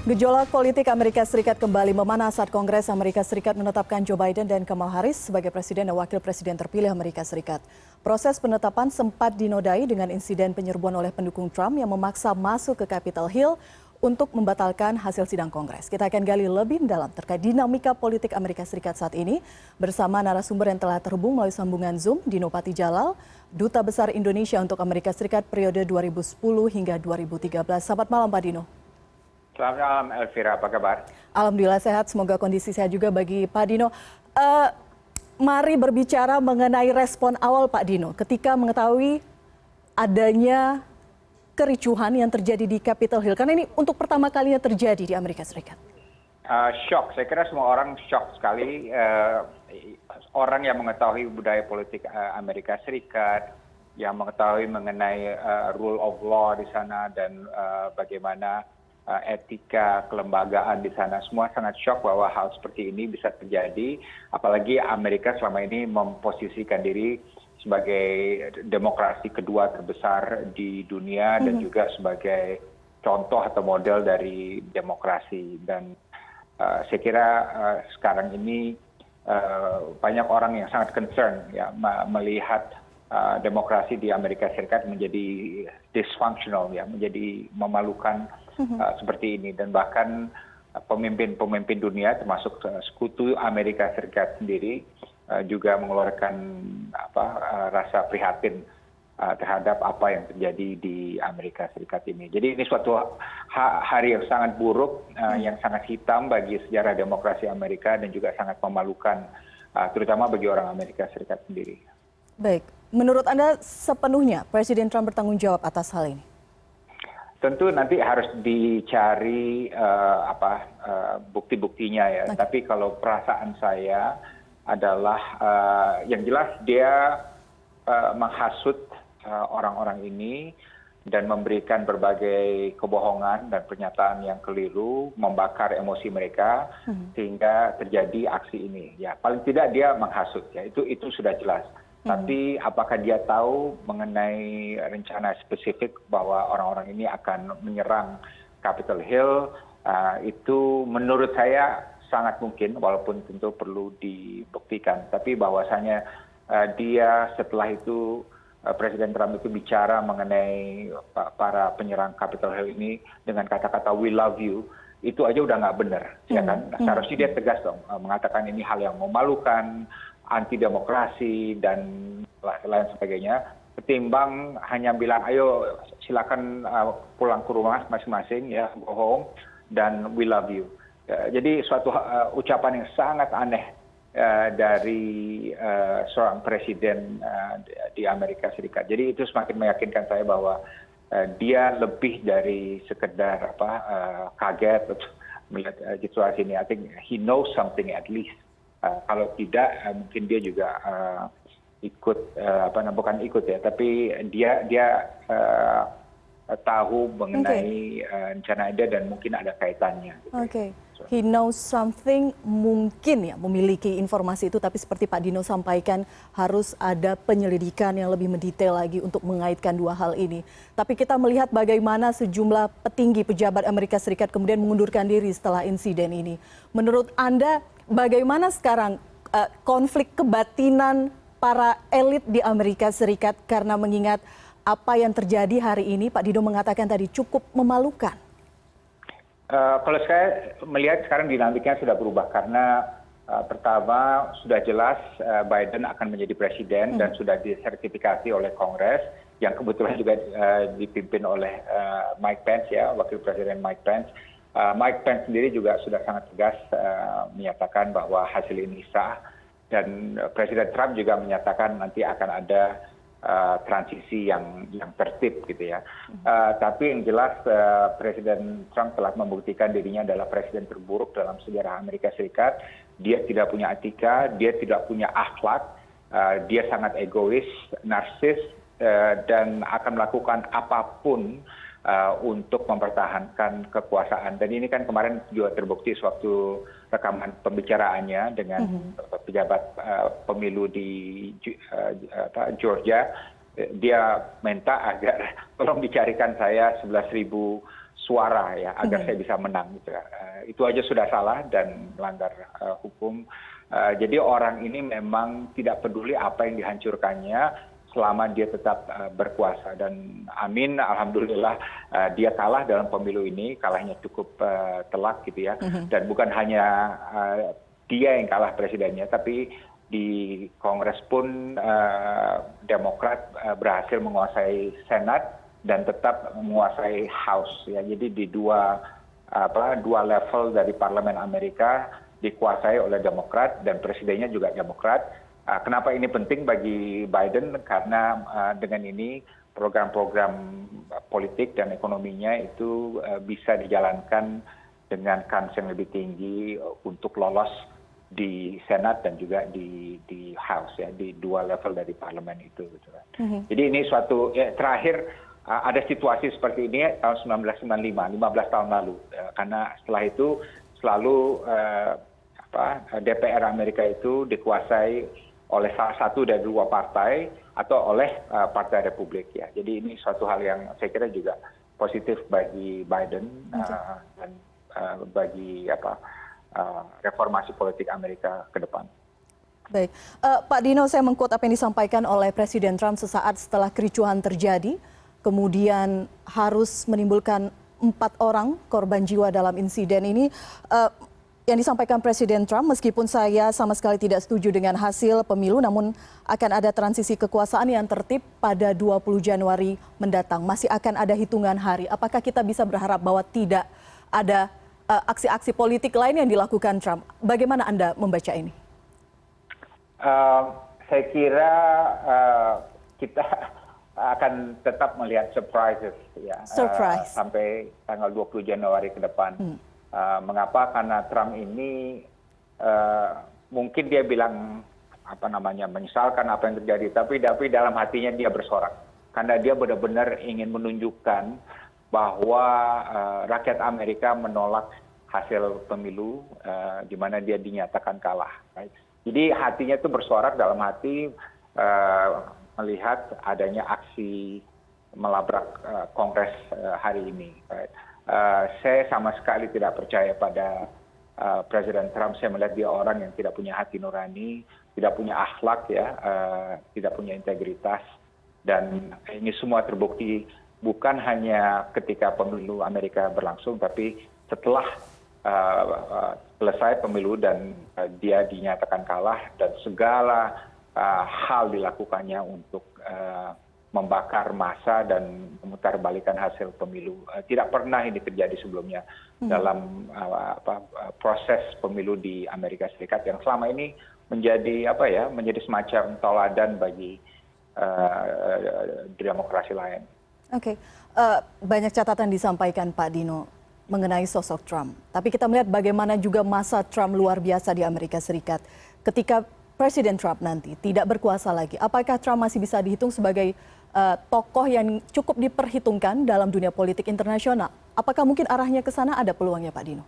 Gejolak politik Amerika Serikat kembali memanas saat Kongres Amerika Serikat menetapkan Joe Biden dan Kamala Harris sebagai presiden dan wakil presiden terpilih Amerika Serikat. Proses penetapan sempat dinodai dengan insiden penyerbuan oleh pendukung Trump yang memaksa masuk ke Capitol Hill untuk membatalkan hasil sidang Kongres. Kita akan gali lebih dalam terkait dinamika politik Amerika Serikat saat ini bersama narasumber yang telah terhubung melalui sambungan Zoom, Dino Patijalal, Duta Besar Indonesia untuk Amerika Serikat periode 2010 hingga 2013. Selamat malam Pak Dino. Selamat malam Elvira, apa kabar? Alhamdulillah sehat, semoga kondisi sehat juga bagi Pak Dino. Mari berbicara mengenai respon awal Pak Dino ketika mengetahui adanya kericuhan yang terjadi di Capitol Hill. Karena ini untuk pertama kalinya terjadi di Amerika Serikat. Shock, saya kira semua orang shock sekali. Orang yang mengetahui budaya politik Amerika Serikat, yang mengetahui mengenai rule of law di sana dan bagaimana etika kelembagaan di sana, semua sangat shock bahwa hal seperti ini bisa terjadi, apalagi Amerika selama ini memposisikan diri sebagai demokrasi kedua terbesar di dunia dan juga sebagai contoh atau model dari demokrasi. Dan saya kira sekarang ini banyak orang yang sangat concern ya melihat demokrasi di Amerika Serikat menjadi dysfunctional ya, menjadi memalukan seperti ini, dan bahkan pemimpin-pemimpin dunia termasuk sekutu Amerika Serikat sendiri juga mengeluarkan rasa prihatin terhadap apa yang terjadi di Amerika Serikat ini. Jadi ini suatu hari yang sangat buruk, yang sangat hitam bagi sejarah demokrasi Amerika dan juga sangat memalukan terutama bagi orang Amerika Serikat sendiri. Baik, menurut Anda sepenuhnya Presiden Trump bertanggung jawab atas hal ini? Tentu nanti harus dicari bukti-buktinya ya. Okay. Tapi kalau perasaan saya adalah yang jelas dia menghasut orang-orang ini dan memberikan berbagai kebohongan dan pernyataan yang keliru, membakar emosi mereka sehingga terjadi aksi ini. Ya, paling tidak dia menghasut ya. Itu sudah jelas. Tapi apakah dia tahu mengenai rencana spesifik bahwa orang-orang ini akan menyerang Capitol Hill? Itu menurut saya sangat mungkin, walaupun tentu perlu dibuktikan. Tapi bahwasanya dia setelah itu, Presiden Trump itu bicara mengenai para penyerang Capitol Hill ini dengan kata-kata "we love you", itu aja udah nggak benar, ya kan? Seharusnya dia tegas dong, mengatakan ini hal yang memalukan, anti demokrasi dan lain sebagainya, ketimbang hanya bilang ayo silakan pulang ke rumah masing-masing ya, bohong dan we love you. Jadi suatu ucapan yang sangat aneh dari seorang presiden di Amerika Serikat. Jadi itu semakin meyakinkan saya bahwa dia lebih dari sekedar kaget melihat situasi ini. I think he knows something at least. Kalau tidak mungkin dia juga ikut bukan ikut ya, tapi dia tahu mengenai rencana dia dan mungkin ada kaitannya. Oke. He knows something, mungkin ya memiliki informasi itu, tapi seperti Pak Dino sampaikan harus ada penyelidikan yang lebih mendetail lagi untuk mengaitkan dua hal ini. Tapi kita melihat bagaimana sejumlah petinggi pejabat Amerika Serikat kemudian mengundurkan diri setelah insiden ini. Menurut Anda bagaimana sekarang konflik kebatinan para elit di Amerika Serikat karena mengingat apa yang terjadi hari ini, Pak Dino mengatakan tadi cukup memalukan? Kalau saya melihat sekarang dinamikanya sudah berubah karena pertama sudah jelas Biden akan menjadi presiden dan sudah disertifikasi oleh Kongres yang kebetulan juga dipimpin oleh Mike Pence ya, Wakil Presiden Mike Pence. Mike Pence sendiri juga sudah sangat tegas menyatakan bahwa hasil ini sah, dan Presiden Trump juga menyatakan nanti akan ada transisi yang tertib gitu ya. Tapi yang jelas Presiden Trump telah membuktikan dirinya adalah presiden terburuk dalam sejarah Amerika Serikat. Dia tidak punya etika, dia tidak punya akhlak, dia sangat egois, narsis, dan akan melakukan apapun untuk mempertahankan kekuasaan. Dan ini kan kemarin juga terbukti sewaktu rekaman pembicaraannya dengan pejabat pemilu di Georgia. Dia minta agar tolong dicarikan saya 11.000 suara ya agar saya bisa menang gitu. Itu aja sudah salah dan melanggar hukum. Jadi orang ini memang tidak peduli apa yang dihancurkannya selama dia tetap berkuasa. Dan amin, alhamdulillah dia kalah dalam pemilu ini, kalahnya cukup telak gitu ya. Dan bukan hanya dia yang kalah presidennya, tapi di Kongres pun Demokrat berhasil menguasai Senat dan tetap menguasai House ya. Jadi di dua level dari parlemen Amerika dikuasai oleh Demokrat dan presidennya juga Demokrat. Kenapa ini penting bagi Biden? Karena dengan ini program-program politik dan ekonominya itu bisa dijalankan dengan kans yang lebih tinggi untuk lolos di Senat dan juga di House ya, di dua level dari parlemen itu gitu kan. Jadi ini suatu terakhir ada situasi seperti ini tahun 1995, 15 tahun lalu. Karena setelah itu selalu DPR Amerika itu dikuasai oleh salah satu dari dua partai atau oleh Partai Republik ya. Jadi ini suatu hal yang saya kira juga positif bagi Biden dan bagi reformasi politik Amerika ke depan. Baik, Pak Dino, saya mengkut apa yang disampaikan oleh Presiden Trump sesaat setelah kericuhan terjadi, kemudian harus menimbulkan 4 orang korban jiwa dalam insiden ini. Yang disampaikan Presiden Trump, meskipun saya sama sekali tidak setuju dengan hasil pemilu, namun akan ada transisi kekuasaan yang tertib pada 20 Januari mendatang. Masih akan ada hitungan hari. Apakah kita bisa berharap bahwa tidak ada aksi-aksi politik lain yang dilakukan Trump? Bagaimana Anda membaca ini? Saya kira kita akan tetap melihat surprises ya, sampai tanggal 20 Januari ke depan. Mengapa? Karena Trump ini mungkin dia bilang menyesalkan apa yang terjadi, tapi dalam hatinya dia bersorak karena dia benar-benar ingin menunjukkan bahwa rakyat Amerika menolak hasil pemilu di mana dia dinyatakan kalah. Right? Jadi hatinya itu bersorak dalam hati melihat adanya aksi melabrak Kongres hari ini. Right? Saya sama sekali tidak percaya pada Presiden Trump. Saya melihat dia orang yang tidak punya hati nurani, tidak punya akhlak ya, tidak punya integritas, dan ini semua terbukti bukan hanya ketika pemilu Amerika berlangsung, tapi setelah selesai pemilu dan dia dinyatakan kalah dan segala hal dilakukannya untuk membakar massa dan memutarbalikan hasil pemilu. Tidak pernah ini terjadi sebelumnya dalam proses pemilu di Amerika Serikat yang selama ini menjadi menjadi semacam tauladan bagi demokrasi lain. Oke, banyak catatan disampaikan Pak Dino mengenai sosok Trump. Tapi kita melihat bagaimana juga masa Trump luar biasa di Amerika Serikat. Ketika Presiden Trump nanti tidak berkuasa lagi, apakah Trump masih bisa dihitung sebagai tokoh yang cukup diperhitungkan dalam dunia politik internasional? Apakah mungkin arahnya ke sana, ada peluangnya Pak Dino?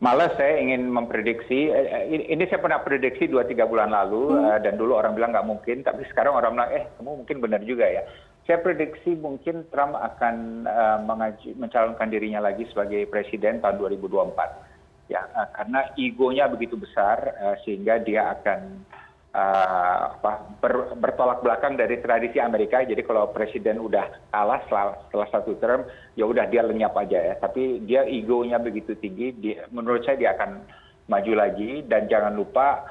Malah saya ingin memprediksi, ini saya pernah prediksi 2-3 bulan lalu, dan dulu orang bilang nggak mungkin, tapi sekarang orang bilang, kamu mungkin benar juga ya. Saya prediksi mungkin Trump akan mencalonkan dirinya lagi sebagai presiden tahun 2024. Ya, karena egonya begitu besar, sehingga dia akan bertolak belakang dari tradisi Amerika. Jadi kalau presiden udah kalah setelah satu term, ya udah dia lenyap aja ya. Tapi dia egonya begitu tinggi, menurut saya dia akan maju lagi. Dan jangan lupa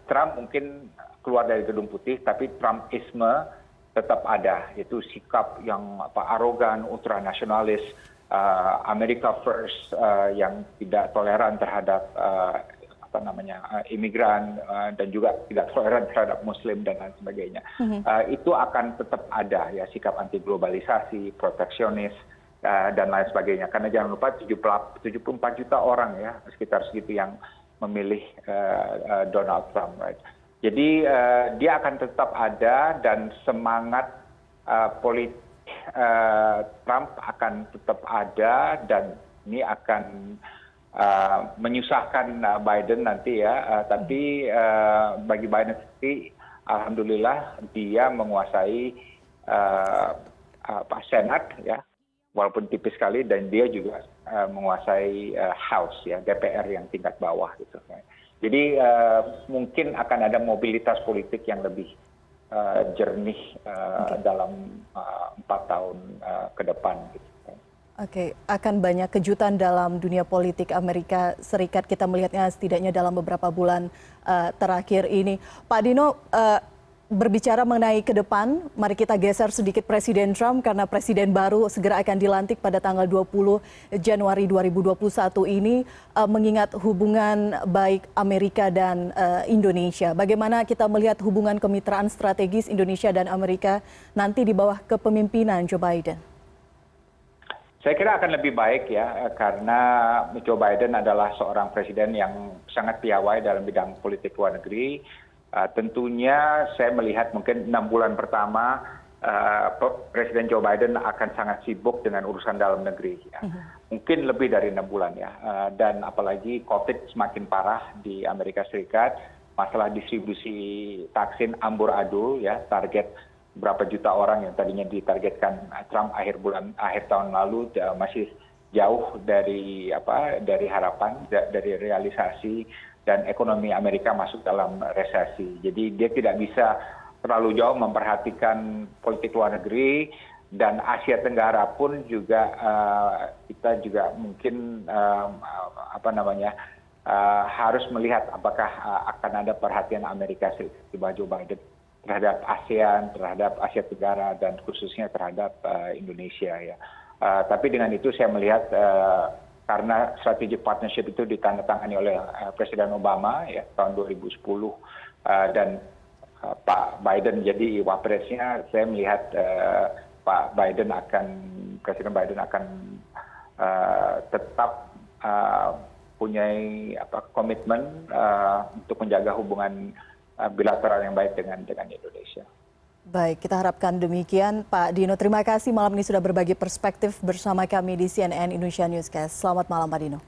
Trump mungkin keluar dari Gedung Putih, tapi Trumpisme tetap ada. Itu sikap yang arogan, ultranasionalis, America First, yang tidak toleran terhadap imigran, dan juga tidak toleran terhadap Muslim dan lain sebagainya. Itu akan tetap ada ya, sikap anti globalisasi, proteksionis, dan lain sebagainya. Karena jangan lupa 74 juta orang ya, sekitar segitu yang memilih Donald Trump. Right? Jadi dia akan tetap ada, dan semangat politik Trump akan tetap ada, dan ini akan menyusahkan Biden nanti ya, tapi bagi Biden sendiri, alhamdulillah dia menguasai Senat ya, walaupun tipis sekali, dan dia juga menguasai House ya, DPR yang tingkat bawah gitu. Jadi mungkin akan ada mobilitas politik yang lebih jernih dalam 4 tahun ke depan. Gitu. Oke, akan banyak kejutan dalam dunia politik Amerika Serikat. Kita melihatnya setidaknya dalam beberapa bulan terakhir ini. Pak Dino, berbicara mengenai ke depan, mari kita geser sedikit Presiden Trump karena Presiden baru segera akan dilantik pada tanggal 20 Januari 2021 ini, mengingat hubungan baik Amerika dan Indonesia. Bagaimana kita melihat hubungan kemitraan strategis Indonesia dan Amerika nanti di bawah kepemimpinan Joe Biden? Saya kira akan lebih baik ya, karena Joe Biden adalah seorang presiden yang sangat piawai dalam bidang politik luar negeri. Tentunya saya melihat mungkin 6 bulan pertama Presiden Joe Biden akan sangat sibuk dengan urusan dalam negeri. Ya. Mungkin lebih dari 6 bulan ya. Dan apalagi COVID semakin parah di Amerika Serikat, masalah distribusi vaksin amburadul ya, target berapa juta orang yang tadinya ditargetkan Trump akhir tahun lalu masih jauh dari harapan, dari realisasi, dan ekonomi Amerika masuk dalam resesi. Jadi dia tidak bisa terlalu jauh memperhatikan politik luar negeri, dan Asia Tenggara pun juga kita juga mungkin harus melihat apakah akan ada perhatian Amerika Serikat di bawah Joe Biden terhadap ASEAN, terhadap Asia Tenggara, dan khususnya terhadap Indonesia ya. Tapi dengan itu saya melihat karena strategic partnership itu ditandatangani oleh Presiden Obama ya tahun 2010 dan Pak Biden jadi wapresnya, saya melihat Presiden Biden akan tetap punya komitmen untuk menjaga hubungan bilateral yang baik dengan Indonesia. Baik, kita harapkan demikian. Pak Dino, terima kasih malam ini sudah berbagi perspektif bersama kami di CNN Indonesia Newscast. Selamat malam Pak Dino.